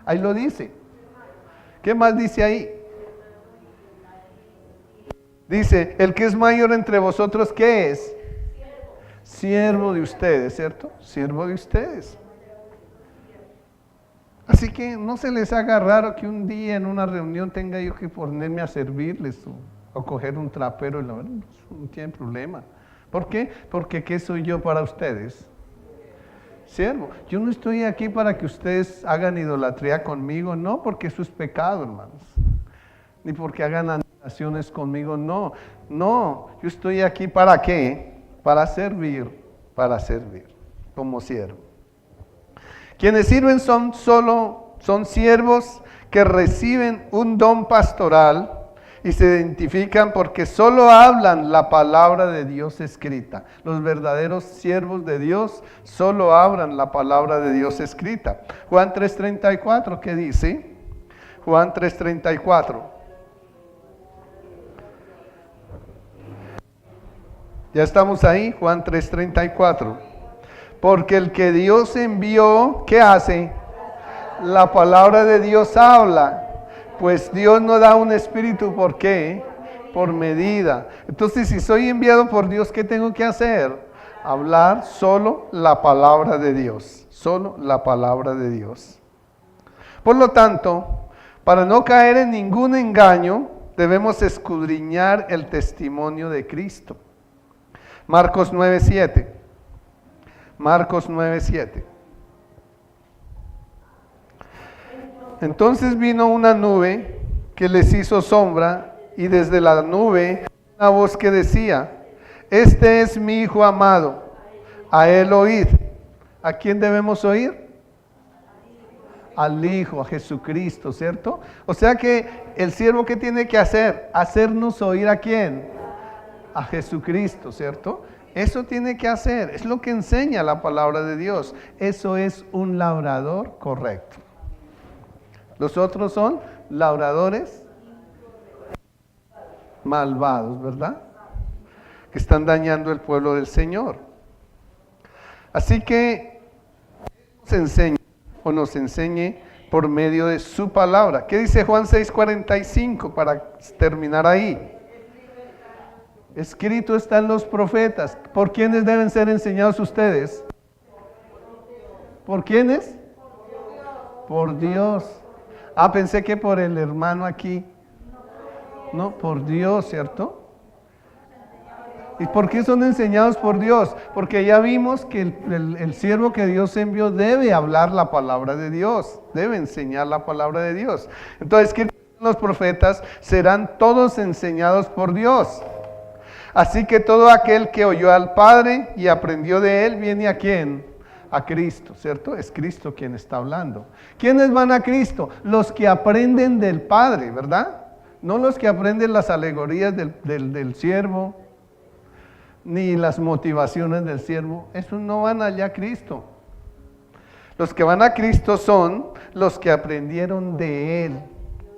Ahí lo dice. ¿Qué más dice ahí? Dice, el que es mayor entre vosotros, ¿qué es? Siervo de ustedes, ¿cierto? Siervo de ustedes. Así que no se les haga raro que un día en una reunión tenga yo que ponerme a servirles o coger un trapero, no tiene problema. ¿Por qué? Porque ¿qué soy yo para ustedes? Siervo. Yo no estoy aquí para que ustedes hagan idolatría conmigo, no, porque eso es pecado, hermanos. Ni porque hagan adoraciones conmigo, no. No, yo estoy aquí ¿para qué? Para servir, como siervo. Quienes sirven son siervos que reciben un don pastoral y se identifican porque solo hablan la palabra de Dios escrita. Los verdaderos siervos de Dios solo hablan la palabra de Dios escrita. Juan 3:34, ¿qué dice? Juan 3:34. Ya estamos ahí, Juan 3:34. Porque el que Dios envió, ¿qué hace? La palabra de Dios habla. Pues Dios no da un espíritu, ¿por qué? Por medida. Entonces, si soy enviado por Dios, ¿qué tengo que hacer? Hablar solo la palabra de Dios. Solo la palabra de Dios. Por lo tanto, Para no caer en ningún engaño, debemos escudriñar el testimonio de Cristo. Marcos 9:7. Marcos 9:7. Entonces vino una nube que les hizo sombra, y desde la nube una voz que decía: este es mi Hijo amado, a él oíd. ¿A quién debemos oír? Al Hijo, a Jesucristo, ¿cierto? O sea que el siervo, ¿qué tiene que hacer? Hacernos oír ¿a quién? A Jesucristo, ¿cierto? Eso tiene que hacer, es lo que enseña la palabra de Dios. Eso es un labrador correcto. Los otros son labradores malvados, ¿verdad? Que están dañando el pueblo del Señor. Así que nos enseñe por medio de su palabra. ¿Qué dice Juan 6:45 para terminar ahí? Escrito está en los profetas. ¿Por quiénes deben ser enseñados ustedes? ¿Por quiénes? Por Dios. Ah, pensé que por el hermano aquí. No, por Dios, ¿cierto? ¿Y por qué son enseñados por Dios? Porque ya vimos que el siervo que Dios envió debe hablar la palabra de Dios, debe enseñar la palabra de Dios. Entonces, ¿qué dicen los profetas? Serán todos enseñados por Dios. Así que todo aquel que oyó al Padre y aprendió de Él, ¿viene a quién? A Cristo, ¿cierto? Es Cristo quien está hablando. ¿Quiénes van a Cristo? Los que aprenden del Padre, ¿verdad? No los que aprenden las alegorías del siervo, ni las motivaciones del siervo. Esos no van allá a Cristo. Los que van a Cristo son los que aprendieron de Él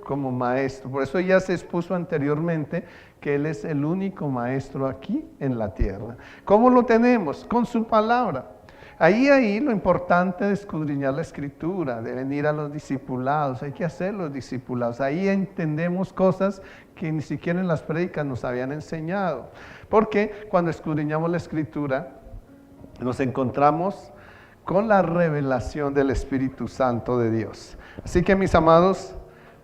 como maestro. Por eso ya se expuso anteriormente que Él es el único maestro aquí en la tierra. ¿Cómo lo tenemos? Con su palabra. Ahí lo importante de escudriñar la Escritura, de venir a los discipulados, hay que hacer los discipulados. Ahí entendemos cosas que ni siquiera en las prédicas nos habían enseñado. Porque cuando escudriñamos la Escritura, nos encontramos con la revelación del Espíritu Santo de Dios. Así que, mis amados,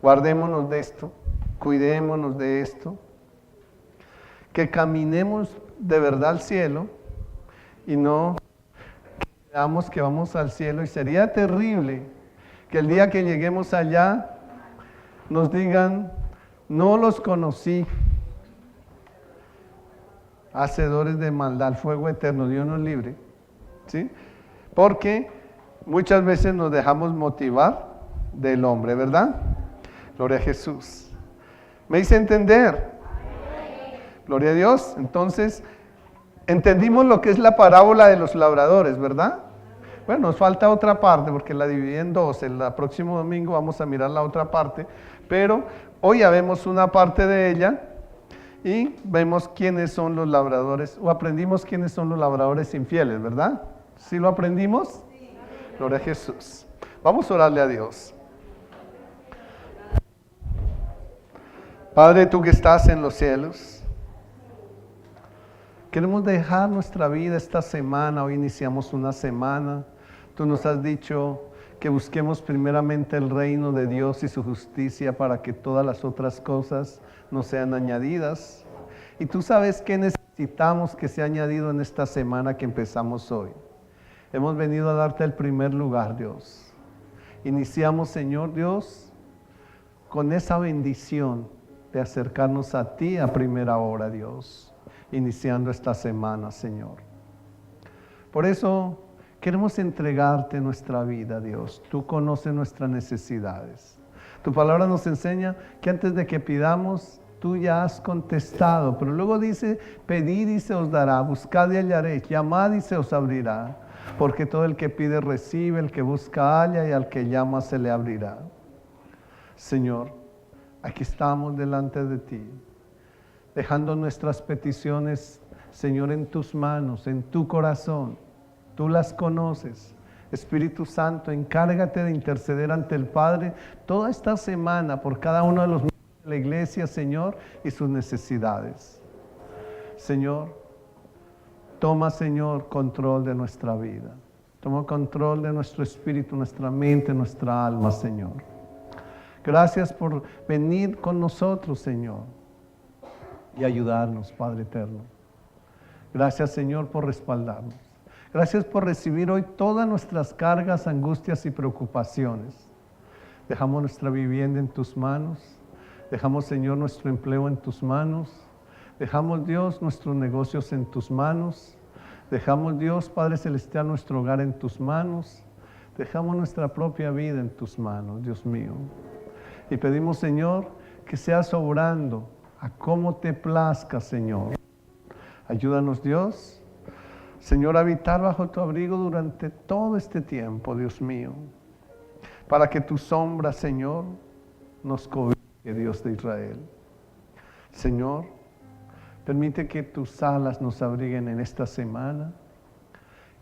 guardémonos de esto, cuidémonos de esto, que caminemos de verdad al cielo y no creamos que vamos al cielo. Y sería terrible que el día que lleguemos allá nos digan: no los conocí, hacedores de maldad, fuego eterno, Dios nos libre, ¿sí? Porque muchas veces nos dejamos motivar del hombre, ¿verdad? Gloria a Jesús. ¿Me hice entender? Gloria a Dios. Entonces, entendimos lo que es la parábola de los labradores, ¿verdad? Bueno, nos falta otra parte porque la dividí en dos. El próximo domingo vamos a mirar la otra parte, pero hoy ya vemos una parte de ella y vemos quiénes son los labradores, o aprendimos quiénes son los labradores infieles, ¿verdad? ¿Sí lo aprendimos? Sí. Gloria a Jesús. Vamos a orarle a Dios. Padre, tú que estás en los cielos, queremos dejar nuestra vida esta semana. Hoy iniciamos una semana. Tú nos has dicho que busquemos primeramente el reino de Dios y su justicia para que todas las otras cosas nos sean añadidas. Y tú sabes que necesitamos que sea añadido en esta semana que empezamos hoy. Hemos venido a darte el primer lugar, Dios. Iniciamos, Señor Dios, con esa bendición de acercarnos a ti a primera hora, Dios, iniciando esta semana, Señor. Por eso queremos entregarte nuestra vida, Dios. Tú conoces nuestras necesidades. Tu palabra nos enseña que antes de que pidamos, tú ya has contestado. Pero luego dice: pedid y se os dará, buscad y hallaréis, llamad y se os abrirá. Porque todo el que pide recibe, el que busca halla, y al que llama se le abrirá. Señor, aquí estamos delante de ti, dejando nuestras peticiones, Señor, en tus manos, en tu corazón. Tú las conoces. Espíritu Santo, encárgate de interceder ante el Padre toda esta semana por cada uno de los miembros de la iglesia, Señor, y sus necesidades. Señor, toma, Señor, control de nuestra vida. Toma control de nuestro espíritu, nuestra mente, nuestra alma, Señor. Gracias por venir con nosotros, Señor, y ayudarnos, Padre eterno. Gracias, Señor, por respaldarnos. Gracias por recibir hoy todas nuestras cargas, angustias y preocupaciones. Dejamos nuestra vivienda en tus manos. Dejamos, Señor, nuestro empleo en tus manos. Dejamos, Dios, nuestros negocios en tus manos. Dejamos, Dios, Padre Celestial, nuestro hogar en tus manos. Dejamos nuestra propia vida en tus manos, Dios mío. Y pedimos, Señor, que seas obrando a cómo te plazca, Señor. Ayúdanos, Dios, Señor, a habitar bajo tu abrigo durante todo este tiempo, Dios mío, para que tu sombra, Señor, nos cobije, Dios de Israel. Señor, permite que tus alas nos abriguen en esta semana,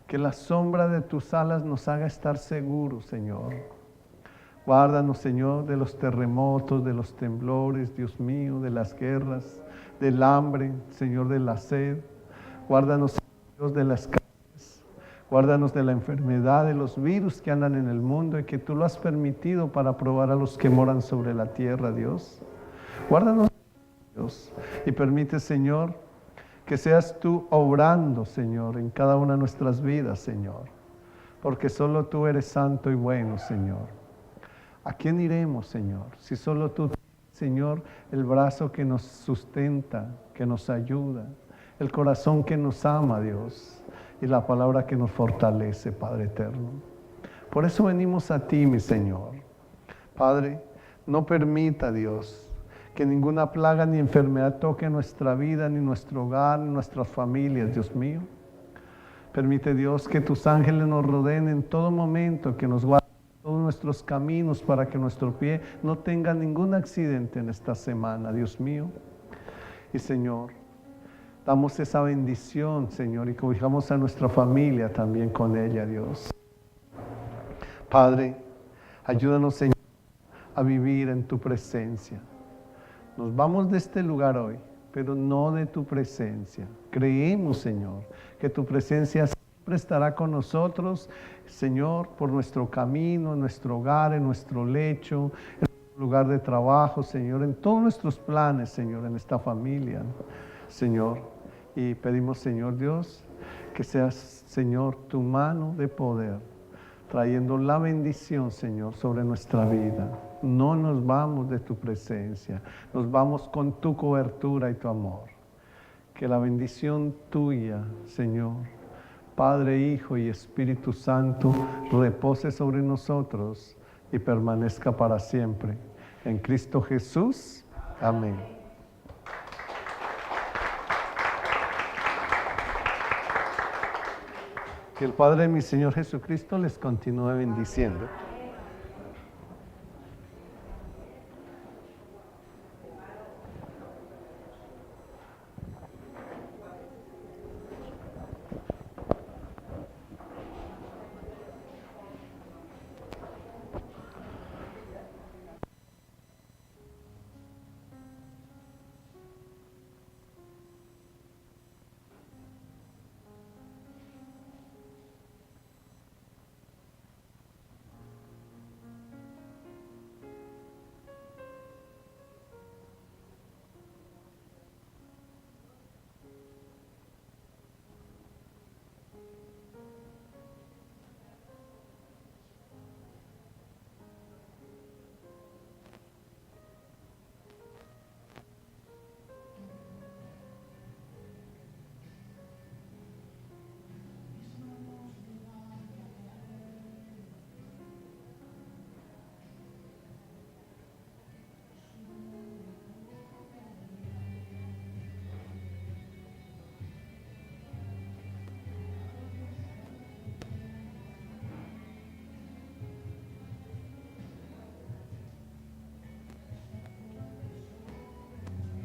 que la sombra de tus alas nos haga estar seguros, Señor. Guárdanos, Señor, de los terremotos, de los temblores, Dios mío, de las guerras, del hambre, Señor, de la sed. Guárdanos, Dios, de las calles. Guárdanos de la enfermedad, de los virus que andan en el mundo y que tú lo has permitido para probar a los que moran sobre la tierra, Dios. Guárdanos, Dios, y permite, Señor, que seas tú obrando, Señor, en cada una de nuestras vidas, Señor, porque solo tú eres santo y bueno, Señor. ¿A quién iremos, Señor? Si solo tú, Señor, el brazo que nos sustenta, que nos ayuda, el corazón que nos ama, Dios, y la palabra que nos fortalece, Padre eterno. Por eso venimos a ti, mi Señor. Padre, no permita, Dios, que ninguna plaga ni enfermedad toque nuestra vida, ni nuestro hogar, ni nuestras familias, Dios mío. Permite, Dios, que tus ángeles nos rodeen en todo momento, que nos guarden todos nuestros caminos para que nuestro pie no tenga ningún accidente en esta semana, Dios mío. Y Señor, damos esa bendición, Señor, y cobijamos a nuestra familia también con ella, Dios. Padre, ayúdanos, Señor, a vivir en tu presencia. Nos vamos de este lugar hoy, pero no de tu presencia. Creemos, Señor, que tu presencia siempre estará con nosotros, Señor, por nuestro camino, en nuestro hogar, en nuestro lecho, en nuestro lugar de trabajo, Señor, en todos nuestros planes, Señor, en esta familia, Señor. Y pedimos, Señor Dios, que seas, Señor, tu mano de poder, trayendo la bendición, Señor, sobre nuestra vida. No nos vamos de tu presencia, nos vamos con tu cobertura y tu amor. Que la bendición tuya, Señor, Padre, Hijo y Espíritu Santo, repose sobre nosotros y permanezca para siempre. En Cristo Jesús. Amén. Que el Padre de mi Señor Jesucristo les continúe bendiciendo.